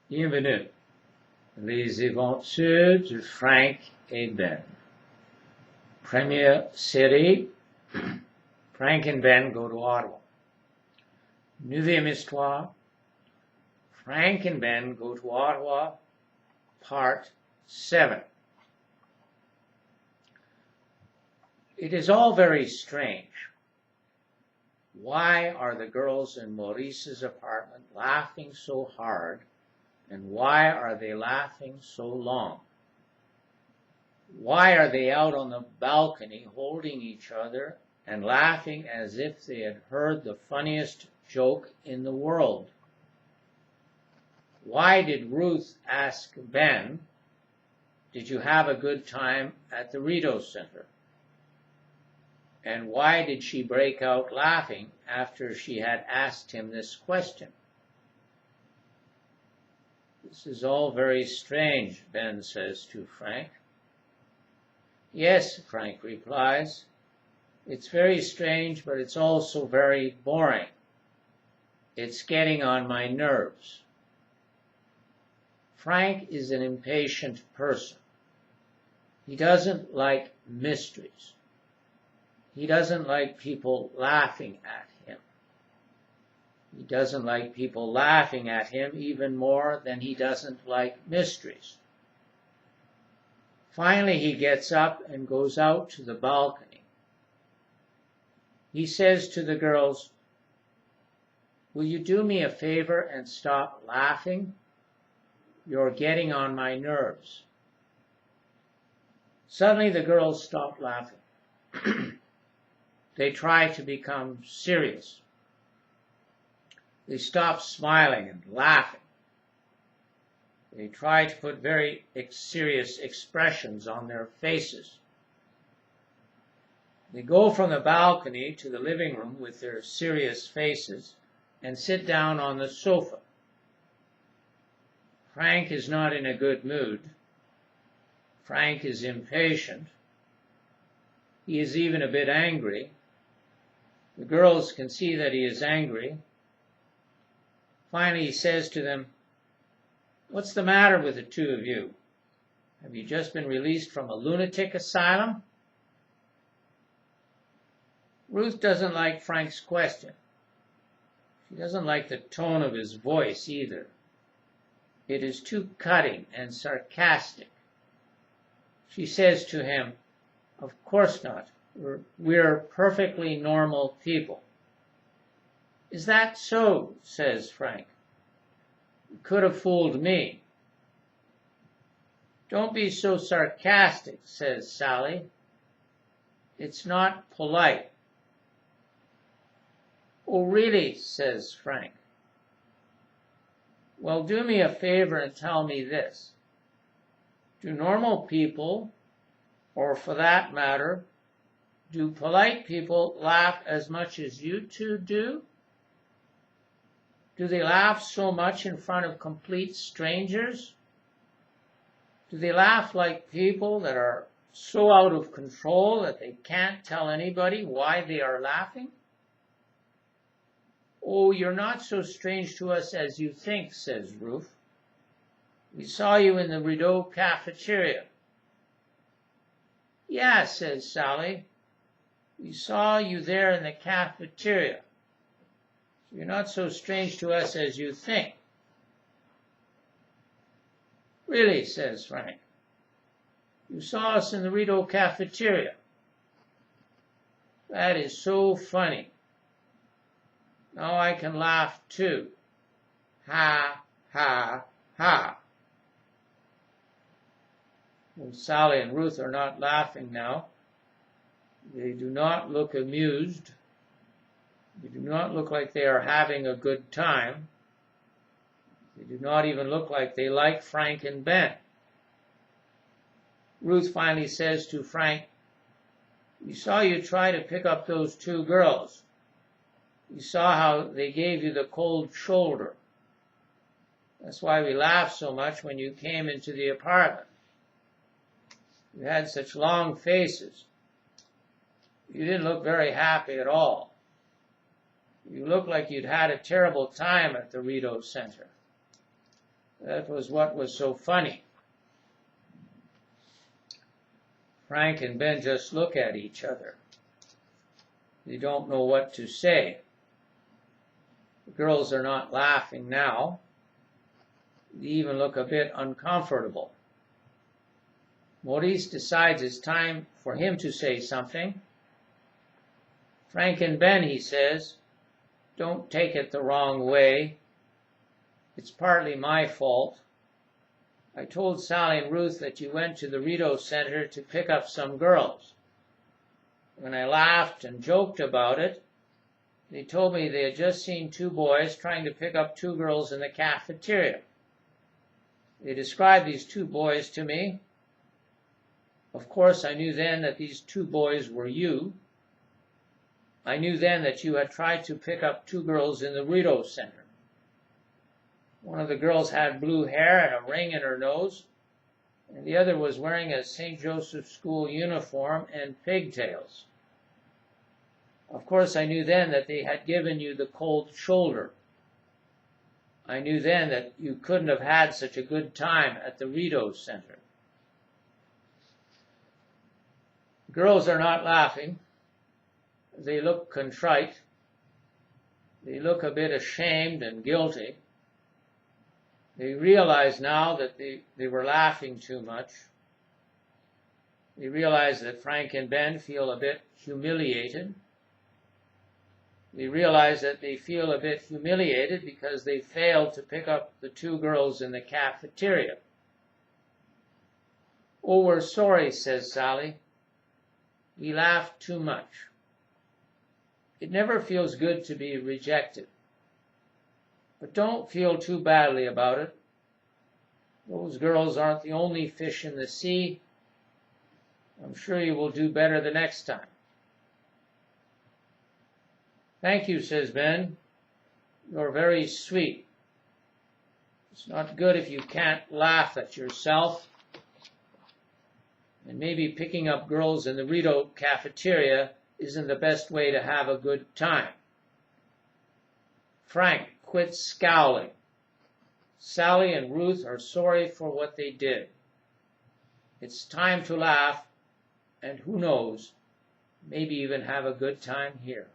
Bienvenue. Les aventures de Frank et Ben. Première série. Frank and Ben go to Ottawa. Neuvième histoire. Frank and Ben go to Ottawa, part 7. It is all very strange. Why are the girls in Maurice's apartment laughing so hard, and why are they laughing so long? Why are they out on the balcony holding each other and laughing as if they had heard the funniest joke in the world? Why did Ruth ask Ben, "Did you have a good time at the Rideau Center?" And why did she break out laughing after she had asked him this question? "This is all very strange," Ben says to Frank. "Yes," Frank replies, "it's very strange, but it's also very boring. It's getting on my nerves." Frank is an impatient person. He doesn't like mysteries. He doesn't like people laughing at him. He doesn't like people laughing at him even more than he doesn't like mysteries. Finally, he gets up and goes out to the balcony. He says to the girls, "Will you do me a favor and stop laughing? You're getting on my nerves." Suddenly, the girls stop laughing. They try to become serious. They stop smiling and laughing. They try to put very serious expressions on their faces. They go from the balcony to the living room with their serious faces and sit down on the sofa. Frank is not in a good mood. Frank is impatient. He is even a bit angry. The girls can see that he is angry. Finally, he says to them, "What's the matter with the two of you? Have you just been released from a lunatic asylum?" Ruth doesn't like Frank's question. She doesn't like the tone of his voice either. It is too cutting and sarcastic. She says to him, "Of course not. We're perfectly normal people." "Is that so?" says Frank. "You could have fooled me." "Don't be so sarcastic," says Sally. "It's not polite." "Oh, really?" says Frank. "Well, do me a favor and tell me this. Do normal people, or for that matter, do polite people laugh as much as you two do? Do they laugh so much in front of complete strangers? Do they laugh like people that are so out of control that they can't tell anybody why they are laughing?" "Oh, you're not so strange to us as you think," says Ruth. "We saw you in the Rideau cafeteria." "Yeah," says Sally. "We saw you there in the cafeteria. You're not so strange to us as you think." "Really," says Frank. "You saw us in the Rideau cafeteria. That is so funny. Now I can laugh too. Ha, ha, ha." Well, Sally and Ruth are not laughing now. They do not look amused. They do not look like they are having a good time. They do not even look like they like Frank and Ben. Ruth finally says to Frank, "We saw you try to pick up those two girls. We saw how they gave you the cold shoulder. That's why we laughed so much when you came into the apartment. You had such long faces. You didn't look very happy at all. You looked like you'd had a terrible time at the Rideau Center. That was what was so funny. Frank and Ben just look at each other. They don't know what to say. The girls are not laughing now. They even look a bit uncomfortable. Maurice decides it's time for him to say something. Frank and Ben, he says, don't take it the wrong way. It's partly my fault. I told Sally and Ruth that you went to the Rideau Center to pick up some girls. When I laughed and joked about it, they told me they had just seen two boys trying to pick up two girls in the cafeteria. They described these two boys to me. Of course, I knew then that these two boys were you. I knew then that you had tried to pick up two girls in the Rideau Center. One of the girls had blue hair and a ring in her nose, and the other was wearing a St. Joseph's School uniform and pigtails. Of course, I knew then that they had given you the cold shoulder. I knew then that you couldn't have had such a good time at the Rideau Center. The girls are not laughing. They look contrite. They look a bit ashamed and guilty. They realize now that they were laughing too much. They realize that Frank and Ben feel a bit humiliated. They realize that they feel a bit humiliated because they failed to pick up the two girls in the cafeteria. "Oh, we're sorry," says Sally. "We laughed too much." It never feels good to be rejected. But don't feel too badly about it. Those girls aren't the only fish in the sea. I'm sure you will do better the next time. "Thank you," says Ben. "You're very sweet. It's not good if you can't laugh at yourself. And maybe picking up girls in the Rideau cafeteria isn't the best way to have a good time. Frank, quit scowling. Sally and Ruth are sorry for what they did. It's time to laugh, and who knows, maybe even have a good time here."